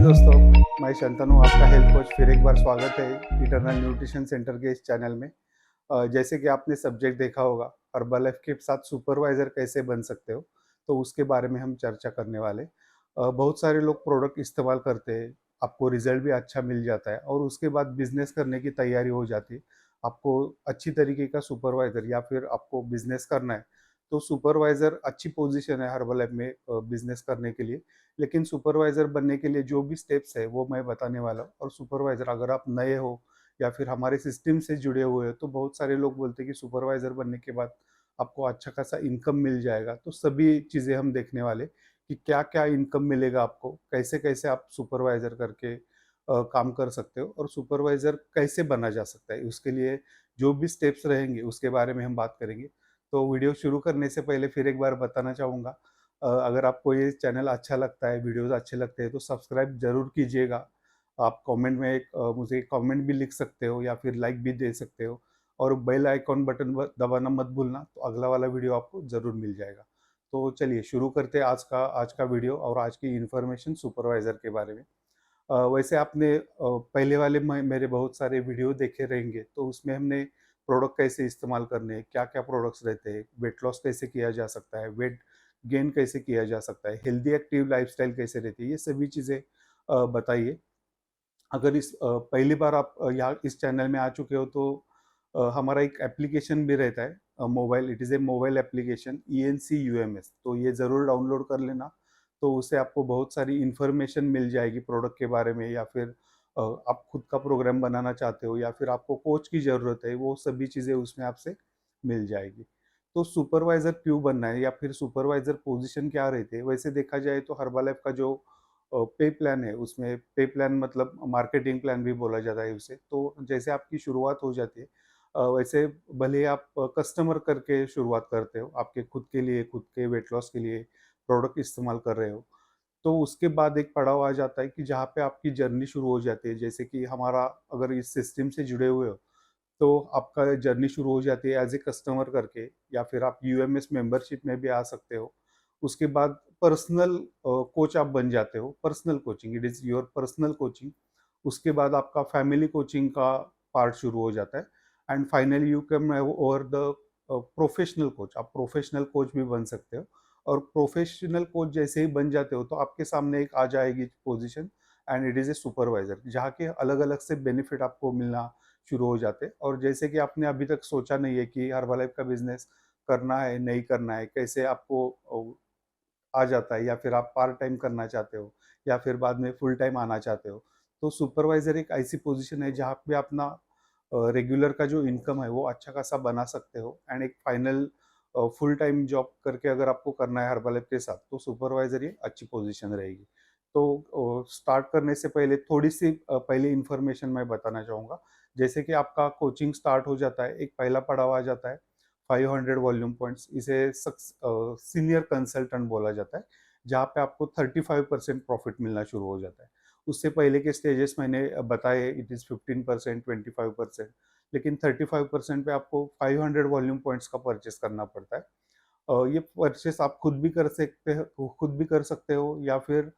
दोस्तों, मैं शंतनु आपका हेल्थ कोच फिर एक बार स्वागत है इटर्नल न्यूट्रिशन सेंटर के इस चैनल में। जैसे कि आपने सब्जेक्ट देखा होगा, हर्बलाइफ के साथ सुपरवाइज़र कैसे बन सकते हो, तो उसके बारे में हम चर्चा करने वाले। बहुत सारे लोग प्रोडक्ट इस्तेमाल करते हैं, आपको रिज़ल्ट भी अच्छा मिल जाता है और उसके बाद बिज़नेस करने की तैयारी हो जाती है। आपको अच्छी तरीके का सुपरवाइज़र या फिर आपको बिज़नेस करना है, तो सुपरवाइज़र अच्छी पोज़ीशन है हर्बलाइफ में बिज़नेस करने के लिए। लेकिन सुपरवाइज़र बनने के लिए जो भी स्टेप्स है वो मैं बताने वाला हूँ। और सुपरवाइज़र अगर आप नए हो या फिर हमारे सिस्टम से जुड़े हुए हो, तो बहुत सारे लोग बोलते हैं कि सुपरवाइज़र बनने के बाद आपको अच्छा खासा इनकम मिल जाएगा। तो सभी चीज़ें हम देखने वाले कि क्या-क्या इनकम मिलेगा आपको, कैसे-कैसे आप सुपरवाइज़र करके काम कर सकते हो और सुपरवाइज़र कैसे बना जा सकता है। उसके लिए जो भी स्टेप्स रहेंगे उसके बारे में हम बात करेंगे। तो वीडियो शुरू करने से पहले फिर एक बार बताना चाहूँगा, अगर आपको ये चैनल अच्छा लगता है, वीडियोज़ अच्छे लगते हैं तो सब्सक्राइब ज़रूर कीजिएगा। आप कमेंट में मुझे कमेंट भी लिख सकते हो या फिर लाइक भी दे सकते हो और बेल आइकॉन बटन दबाना मत भूलना, तो अगला वाला वीडियो आपको ज़रूर मिल जाएगा। तो चलिए शुरू करते हैं आज का वीडियो और आज की इन्फॉर्मेशन सुपरवाइज़र के बारे में। वैसे आपने पहले वाले मेरे बहुत सारे वीडियो देखे रहेंगे, तो उसमें हमने प्रोडक्ट कैसे इस्तेमाल करने हैं, क्या-क्या प्रोडक्ट्स रहते हैं, वेट लॉस कैसे किया जा सकता है, वेट गेन कैसे किया जा सकता है, हेल्दी एक्टिव लाइफ़स्टाइल कैसे रहती है, ये सभी चीज़ें बताइए। अगर पहली बार आप यहाँ इस चैनल में आ चुके हो तो हमारा एक एप्लीकेशन भी रहता है mobile, it is A mobile application ENC UMS, तो ये ज़रूर डाउनलोड कर लेना। तो उससे आपको बहुत सारी इन्फॉर्मेशन मिल जाएगी प्रोडक्ट के बारे में या फिर आप खुद का प्रोग्राम बनाना चाहते हो या फिर आपको कोच की ज़रूरत है, वो सभी चीज़ें उसमें आपसे मिल जाएगी। तो सुपरवाइज़र क्यों बनना है या फिर सुपरवाइज़र पोजीशन क्या रहती है? वैसे देखा जाए तो हर्बलाइफ का जो पे प्लान है, उसमें पे प्लान मतलब मार्केटिंग प्लान भी बोला जाता है उसे। तो जैसे आपकी शुरुआत हो जाती है, वैसे भले ही आप कस्टमर करके शुरुआत करते हो, आपके खुद के लिए, खुद के वेट लॉस के लिए प्रोडक्ट इस्तेमाल कर रहे हो। तो उसके बाद एक पड़ाव आ जाता है कि जहाँ पे आपकी जर्नी शुरू हो जाती है। जैसे कि हमारा अगर इस सिस्टम से जुड़े हुए हो, तो आपका जर्नी शुरू हो जाती है एज़ ए कस्टमर करके या फिर आप यूएमएस मेंबरशिप में भी आ सकते हो। उसके बाद पर्सनल कोच आप बन जाते हो, personal coaching, it is your personal coaching. उसके बाद आपका फैमिली कोचिंग का पार्ट शुरू हो जाता है and finally you can over the professional coach, आप प्रोफेशनल कोच भी बन सकते हो। और प्रोफेशनल कोच जैसे ही बन जाते हो तो आपके सामने एक आ जाएगी position and it is a supervisor, जहाँ के अलग-अलग से बेनिफिट आपको मिलना शुरू हो जाते हैं। और जैसे कि आपने अभी तक सोचा नहीं है कि हर्बलाइफ का बिज़नेस करना है, नहीं करना है, कैसे आपको आ जाता है या फिर आप पार्ट टाइम करना चाहते हो या फिर बाद में फुल टाइम आना चाहते हो। तो सुपरवाइज़र एक ऐसी पोज़ीशन है जहाँ पे अपना रेगुलर का जो इनकम है वो अच्छा खासा बना सकते हो एंड एक फाइनल फुल टाइम जॉब करके अगर आपको करना है हर्बलाइफ के साथ, तो सुपरवाइज़र ये अच्छी पोज़ीशन रहेगी। तो स्टार्ट करने से पहले थोड़ी-सी पहले इन्फॉर्मेशन मैं बताना चाहूँगा। जैसे कि आपका कोचिंग स्टार्ट हो जाता है, एक पहला पड़ाव आ जाता है 500 वॉल्यूम पॉइंट्स, इसे सीनियर कंसल्टेंट बोला जाता है, जहाँ पे आपको 35% प्रॉफिट मिलना शुरू हो जाता है। उससे पहले के स्टेजेस मैंने बताए, इट इज़ 15%, 25%, लेकिन 35% पे आपको 500 वॉल्यूम पॉइंट्स का परचेस करना पड़ता है। ये परचेस आप खुद भी कर सकते हो या फिर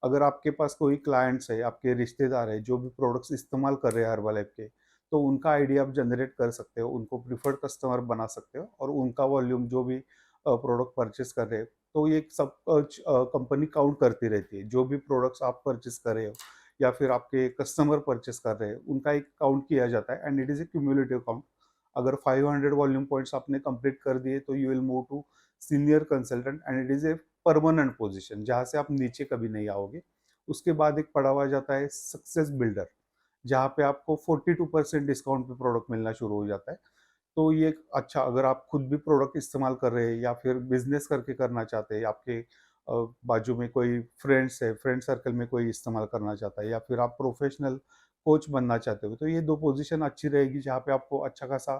अगर आपके पास कोई क्लाइंट्स है, आपके रिश्तेदार है, जो भी प्रोडक्ट्स इस्तेमाल कर रहे हैं हर्बलाइफ के, तो उनका आईडी आप जनरेट कर सकते हो, उनको प्रिफर्ड कस्टमर बना सकते हो और उनका वॉल्यूम जो भी प्रोडक्ट परचेस कर रहे हैं, तो ये सब कंपनी काउंट करती रहती है। जो भी प्रोडक्ट्स आप परचेस कर रहे हो या फिर आपके कस्टमर परचेस कर रहे हैं, उनका एक काउंट किया जाता है and it is a cumulative count. अगर 500 वॉल्यूम पॉइंट्स आपने कंप्लीट कर दिए तो you will move to senior consultant and it is a permanent position, जहाँ से आप नीचे कभी नहीं आओगे। उसके बाद एक पड़ाव आ जाता है सक्सेस बिल्डर, जहाँ पे आपको 42% डिस्काउंट पे प्रोडक्ट मिलना शुरू हो जाता है। तो ये अच्छा, अगर आप खुद भी प्रोडक्ट इस्तेमाल कर रहे हैं या फिर बिज़नेस करके करना चाहते हैं, आपके बाजू में कोई फ्रेंड्स है, फ्रेंड सर्कल में कोई इस्तेमाल करना चाहता है या फिर आप प्रोफेशनल कोच बनना चाहते हो, तो ये 2 पोज़ीशन अच्छी रहेगी जहाँ पे आपको अच्छा खासा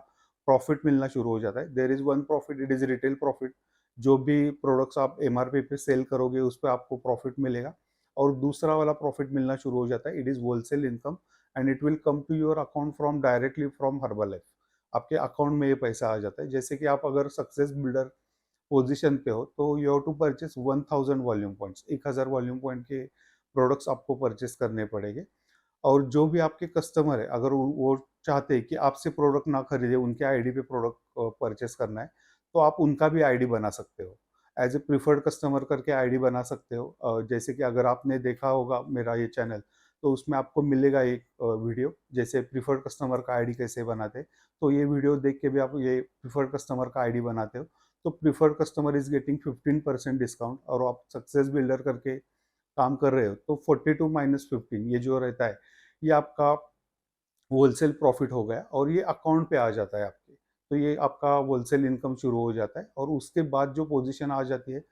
प्रॉफ़िट मिलना शुरू हो जाता है। There is one profit, it is retail profit. जो भी प्रोडक्ट्स आप एमआरपी पे सेल करोगे, उस पे आपको प्रॉफ़िट मिलेगा। और दूसरा वाला प्रॉफ़िट मिलना शुरू हो जाता है, it is wholesale income and it will come to your account from directly from Herbalife. आपके अकाउंट में ये पैसा आ जाता है। जैसे कि आप अगर सक्सेस बिल्डर पोजीशन पे हो तो you have to purchase 1000 volume points, 1000 volume point के प्रोडक्ट्स आपको परचेस करने पड़ेंगे। और जो भी आपके कस्टमर है, अगर वो चाहते हैं कि आपसे प्रोडक्ट ना खरीदे, उनके आईडी पे प्रोडक्ट परचेस करना है, तो आप उनका भी आईडी बना सकते हो। एज ए प्रिफर्ड कस्टमर करके आईडी बना सकते हो। जैसे कि अगर आपने देखा होगा मेरा ये चैनल, तो उसमें आपको मिलेगा एक वीडियो, जैसे प्रिफर्ड कस्टमर का आईडी कैसे बनाते हैं। तो ये वीडियो देख के भी आप ये प्रिफर्ड कस्टमर का आईडी बनाते हो, तो preferred customer is getting 15% discount. और आप सक्सेस बिल्डर करके काम कर रहे हो, तो 42 माइनस 15 ये जो रहता है, ये आपका होलसेल प्रॉफिट हो गया और ये अकाउंट पे आ जाता है आपके। तो ये आपका होलसेल इनकम शुरू हो जाता है। और उसके बाद जो पोजीशन आ जाती है,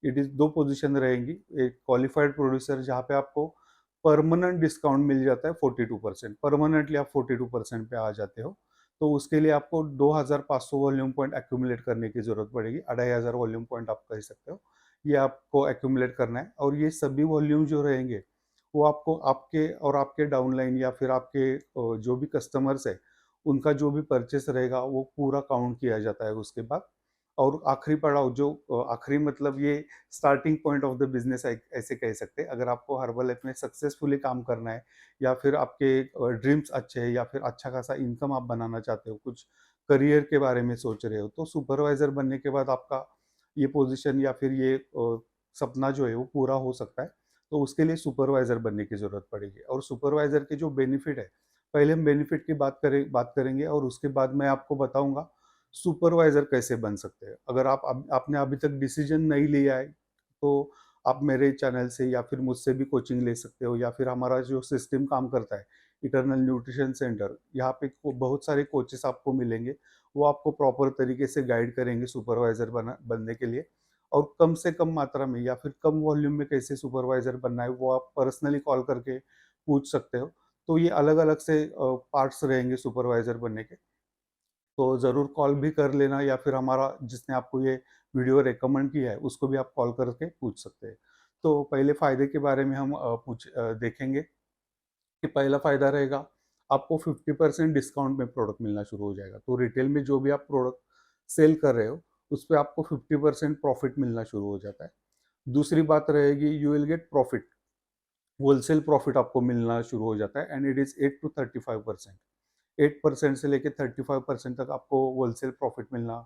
इट इज 2 पोजीशन रहेंगी। एक क्वालिफाइड प्रोड्यूसर, जहाँ पे आपको परमानेंट डिस्काउंट मिल जाता है 42%, परमानेंटली आप 42% पे आ जाते हो। तो उसके लिए आपको 2500 वॉल्यूम पॉइंट एक्यूमुलेट करने की जरूरत पड़ेगी। 2500 वॉल्यूम पॉइंट आप कह सकते हो, ये आपको एक्यूमुलेट करना है। और ये सभी वॉल्यूम जो रहेंगे, वो आपको आपके और आपके डाउनलाइन या फिर आपके जो भी कस्टमर्स है, उनका जो भी परचेस रहेगा वो पूरा काउंट किया जाता है उसके बाद। और आखिरी पड़ाव जो आखिरी मतलब ये starting point of the business ऐसे कह सकते हैं। अगर आपको हर्बल लाइफ में सक्सेसफुली काम करना है, या फिर आपके ड्रीम्स अच्छे हैं, या फिर अच्छा खासा इनकम आप बनाना चाहते हो, कुछ करियर के बारे में सोच रहे हो, तो सुपरवाइजर बनने के बाद आपका ये पोजीशन या फिर ये सपना जो है वो पूरा हो सकता है। तो उसके लिए सुपरवाइजर बनने की जरूरत पड़ेगी। और सुपरवाइजर के जो बेनिफिट है, पहले हम बेनिफिट की बात करेंगे और उसके बाद मैं आपको बताऊंगा सुपरवाइजर कैसे बन सकते हैं। अगर आपने अभी तक डिसीजन नहीं लिया है, तो आप मेरे चैनल से या फिर मुझसे भी कोचिंग ले सकते हो, या फिर हमारा जो सिस्टम काम करता है, इटर्नल न्यूट्रिशन सेंटर, यहाँ पे बहुत सारे कोचेस आपको मिलेंगे। वो आपको प्रॉपर तरीके से गाइड करेंगे सुपरवाइजर बनने के लिए। और कम से कम मात्रा में या फिर कम वॉल्यूम में कैसे सुपरवाइजर बनना है, वो आप पर्सनली कॉल करके पूछ सकते हो। तो ये अलग अलग से पार्ट्स रहेंगे सुपरवाइजर बनने के। तो ज़रूर कॉल भी कर लेना, या फिर हमारा जिसने आपको ये वीडियो रिकमेंड किया है, उसको भी आप कॉल करके पूछ सकते हैं। तो पहले फ़ायदे के बारे में हम देखेंगे कि पहला फ़ायदा रहेगा, आपको 50% डिस्काउंट में प्रोडक्ट मिलना शुरू हो जाएगा। तो रिटेल में जो भी आप प्रोडक्ट सेल कर रहे हो, उस पे आपको 50% प्रॉफिट मिलना शुरू हो जाता है। दूसरी बात रहेगी, you will get profit, wholesale profit आपको मिलना शुरू हो जाता है। एंड इट इज़ 8 टू 35%, 8% से लेके 35% तक आपको होलसेल प्रॉफिट मिलना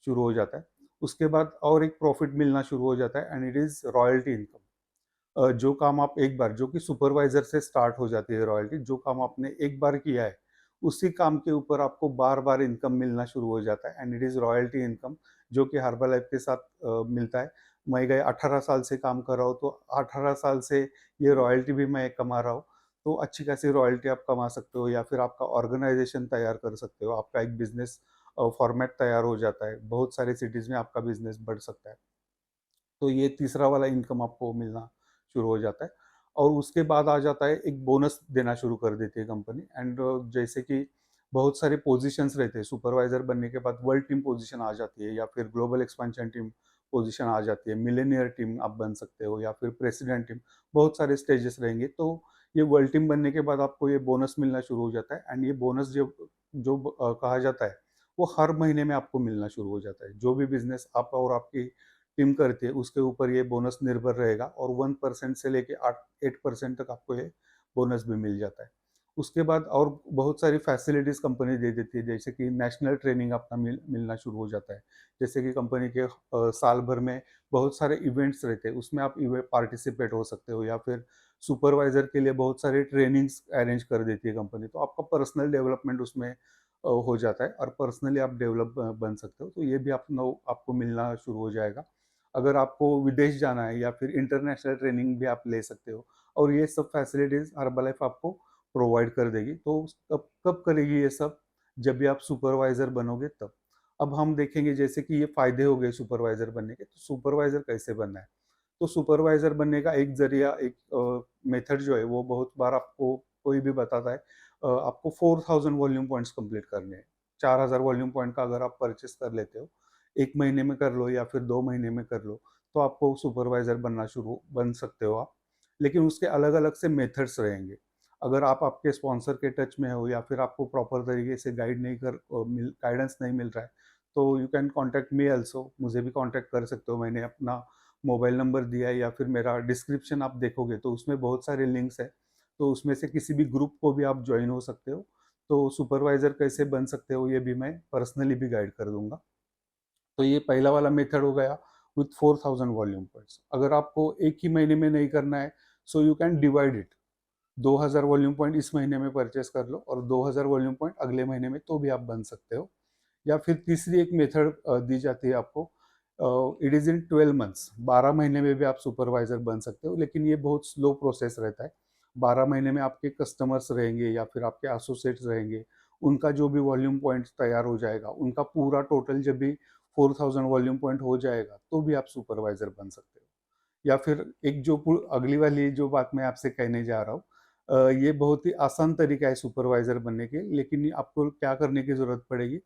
शुरू हो जाता है। उसके बाद और एक प्रॉफिट मिलना शुरू हो जाता है, and it is royalty income. जो काम आप एक बार, जो कि सुपरवाइजर से स्टार्ट हो जाती है रॉयल्टी, जो काम आपने एक बार किया है, उसी काम के ऊपर आपको बार बार इनकम मिलना शुरू हो जाता है, and it is royalty income, जो कि हर्बल लाइफ के साथ मिलता है। मैं गए 18 साल से काम कर रहा हूँ, तो 18 साल से ये रॉयल्टी भी मैं कमा रहा हूँ। तो अच्छी खासी रॉयल्टी आप कमा सकते हो, या फिर आपका ऑर्गेनाइजेशन तैयार कर सकते हो, आपका एक बिजनेस फॉर्मेट तैयार हो जाता है, बहुत सारे सिटीज़ में आपका बिजनेस बढ़ सकता है। तो ये तीसरा वाला इनकम आपको मिलना शुरू हो जाता है। और उसके बाद आ जाता है, एक बोनस देना शुरू कर देती है कंपनी। एंड जैसे कि बहुत सारे पोजीशंस रहते हैं, सुपरवाइजर बनने के बाद वर्ल्ड टीम पोजीशन आ जाती है, या फिर ग्लोबल एक्सपेंशन टीम पोजीशन आ जाती है, मिलेनियर टीम आप बन सकते हो, या फिर प्रेसिडेंट टीम, बहुत सारे स्टेजेस रहेंगे। तो ये वर्ल्ड टीम बनने के बाद आपको ये बोनस मिलना शुरू हो जाता है। एंड ये बोनस जो जो कहा जाता है, वो हर महीने में आपको मिलना शुरू हो जाता है। जो भी बिजनेस आप और आपकी टीम करती है, उसके ऊपर ये बोनस निर्भर रहेगा। और 1% से लेके 8% तक आपको ये बोनस भी मिल जाता है। उसके बाद और बहुत सारी फैसिलिटीज कंपनी दे देती है, जैसे कि नेशनल ट्रेनिंग अपना मिलना शुरू हो जाता है। जैसे कि कंपनी के साल भर में बहुत सारे इवेंट्स रहते हैं, उसमें आप इवेंट पार्टिसिपेट हो सकते हो, या फिर सुपरवाइजर के लिए बहुत सारे ट्रेनिंग्स अरेंज कर देती है कंपनी। तो आपका पर्सनल डेवलपमेंट उसमें हो जाता है, और पर्सनली आप डेवलप बन सकते हो। तो ये भी आपको मिलना शुरू हो जाएगा। अगर आपको विदेश जाना है, या फिर इंटरनेशनल ट्रेनिंग भी आप ले सकते हो। और ये सब फैसिलिटीज हर्बलाइफ आपको प्रोवाइड कर देगी। तो कब कब करेगी ये सब? जब भी आप सुपरवाइजर बनोगे तब। अब हम देखेंगे, जैसे कि ये फायदे हो गए सुपरवाइजर बनने के, तो सुपरवाइजर कैसे बनना है। तो सुपरवाइजर बनने का एक जरिया, एक मेथड जो है, वो बहुत बार आपको कोई भी बताता है। आपको 4000 वॉल्यूम पॉइंट्स कंप्लीट करने हैं। 4000 वॉल्यूम पॉइंट का अगर आप परचेस कर लेते हो, 1 महीने में कर लो या फिर 2 महीने में कर लो, तो आपको सुपरवाइजर बन सकते हो आप। लेकिन उसके अलग अलग से मेथड्स रहेंगे। अगर आप आपके स्पॉन्सर के टच में हो, या फिर आपको प्रॉपर तरीके से गाइडेंस नहीं मिल रहा है, तो you can contact me also, मुझे भी कॉन्टैक्ट कर सकते हो। मैंने अपना मोबाइल नंबर दिया है या फिर मेरा डिस्क्रिप्शन आप देखोगे तो उसमें बहुत सारे लिंक्स हैं, तो उसमें से किसी भी ग्रुप को भी आप ज्वाइन हो सकते हो। तो सुपरवाइज़र कैसे बन सकते हो ये भी मैं पर्सनली भी गाइड कर दूँगा। तो ये पहला वाला मेथड हो गया विथ 4000 वॉल्यूम पॉइंट्स। अगर आपको एक ही महीने में नहीं करना है, so you can divide it. 2000 volume point इस महीने में परचेस कर लो और 2000 वॉल्यूम पॉइंट अगले महीने में, तो भी आप बन सकते हो। या फिर तीसरी एक मेथड दी जाती है आपको, इट इज़ इन 12 मंथ्स। 12 महीने में भी आप सुपरवाइजर बन सकते हो, लेकिन ये बहुत स्लो प्रोसेस रहता है। 12 महीने में आपके कस्टमर्स रहेंगे या फिर आपके एसोसिएट्स रहेंगे, उनका जो भी वॉल्यूम पॉइंट तैयार हो जाएगा, उनका पूरा टोटल जब भी 4000 वॉल्यूम पॉइंट हो जाएगा, तो भी आप सुपरवाइजर बन सकते हो। या फिर एक जो अगली वाली जो बात मैं आपसे कहने जा रहा हूँ, ये बहुत ही आसान तरीका है सुपरवाइजर बनने के, लेकिन आपको क्या करने की ज़रूरत पड़ेगी,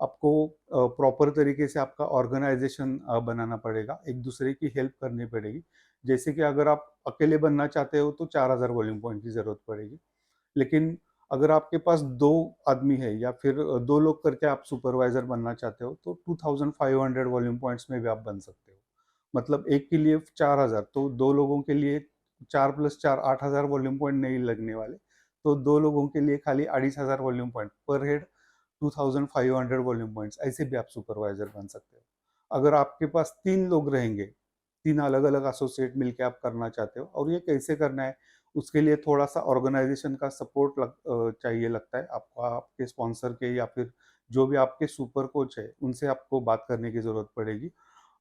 आपको प्रॉपर तरीके से आपका ऑर्गेनाइजेशन बनाना पड़ेगा, एक दूसरे की हेल्प करनी पड़ेगी। जैसे कि अगर आप अकेले बनना चाहते हो तो 4000 वॉल्यूम पॉइंट की ज़रूरत पड़ेगी, लेकिन अगर आपके पास 2 आदमी है या फिर 2 लोग करके आप सुपरवाइज़र बनना चाहते हो, तो 2500 वॉल्यूम पॉइंट्स में भी आप बन सकते हो। मतलब एक के लिए 4000, तो 2 लोगों के लिए 4 + 4 8000 वॉल्यूम पॉइंट नहीं लगने वाले। तो 2 लोगों के लिए खाली 2500 वॉल्यूम पॉइंट पर हेड, 2500 वॉल्यूम पॉइंट्स, ऐसे भी आप सुपरवाइज़र बन सकते हो। अगर आपके पास 3 लोग रहेंगे, 3 अलग-अलग एसोसिएट मिलके आप करना चाहते हो और ये कैसे करना है, उसके लिए थोड़ा-सा ऑर्गेनाइज़ेशन का सपोर्ट चाहिए लगता है। आपको आपके स्पॉन्सर के या फिर जो भी आपके सुपर कोच है, उनसे आपको बात करने की ज़रूरत पड़ेगी।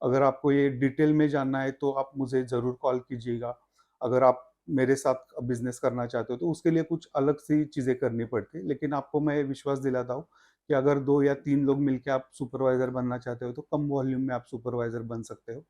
अगर आपको ये डिटेल में जानना है तो आप मुझे ज़रूर कॉल कीजिएगा। अगर आप मेरे साथ बिज़नेस करना चाहते हो तो उसके लिए कुछ अलग सी चीज़ें करनी पड़ती है। लेकिन आपको मैं विश्वास दिलाता हूँ कि अगर 2 या 3 लोग मिलके आप सुपरवाइज़र बनना चाहते हो तो कम वॉल्यूम में आप सुपरवाइज़र बन सकते हो।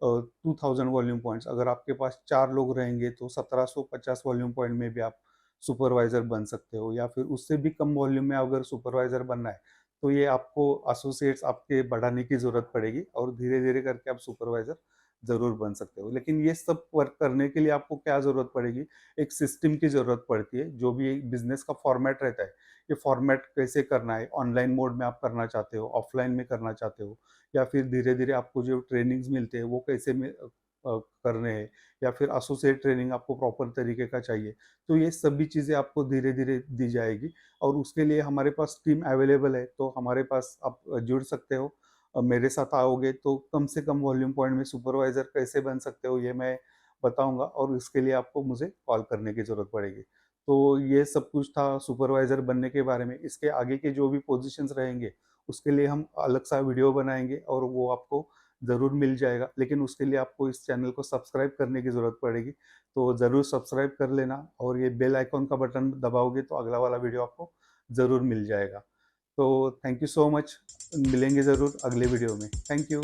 2000 वॉल्यूम पॉइंट्स, अगर आपके पास 4 लोग रहेंगे तो 1750 वॉल्यूम पॉइंट में भी आप सुपरवाइज़र बन सकते हो, या फिर उससे भी कम वॉल्यूम में अगर सुपरवाइज़र बनना है, तो ये आपको एसोसिएट्स आपके बढ़ाने की ज़रूरत पड़ेगी और धीरे-धीरे करके आप सुपरवाइज़र ज़रूर बन सकते हो। लेकिन ये सब वर्क करने के लिए आपको क्या ज़रूरत पड़ेगी? एक सिस्टम की ज़रूरत पड़ती है। जो भी बिज़नेस का फॉर्मेट रहता है, ये फॉर्मेट कैसे करना है, ऑनलाइन मोड में आप करना चाहते हो, ऑफलाइन में करना चाहते हो, या फिर धीरे-धीरे आपको जो ट्रेनिंग्स मिलते हैं वो कैसे करने हैं, या फिर एसोसिएट ट्रेनिंग आपको प्रॉपर तरीके का चाहिए। तो ये सभी चीज़ें आपको धीरे-धीरे दी जाएगी और उसके लिए हमारे पास टीम अवेलेबल है, तो हमारे पास आप जुड़ सकते हो। मेरे साथ आओगे तो कम से कम वॉल्यूम पॉइंट में सुपरवाइज़र कैसे बन सकते हो ये मैं बताऊँगा और इसके लिए आपको मुझे कॉल करने की ज़रूरत पड़ेगी। तो ये सब कुछ था सुपरवाइज़र बनने के बारे में। इसके आगे के जो भी पोज़ीशंस रहेंगे, उसके लिए हम अलग सा वीडियो बनाएँगे और वो आपको ज़रूर मिल जाएगा। लेकिन उसके लिए आपको इस चैनल को सब्सक्राइब करने की ज़रूरत पड़ेगी। तो ज़रूर सब्सक्राइब कर लेना और ये बेल आइकन का बटन दबाओगे तो अगला वाला वीडियो आपको ज़रूर मिल जाएगा। तो थैंक यू सो मच। मिलेंगे ज़रूर अगले वीडियो में। Thank you.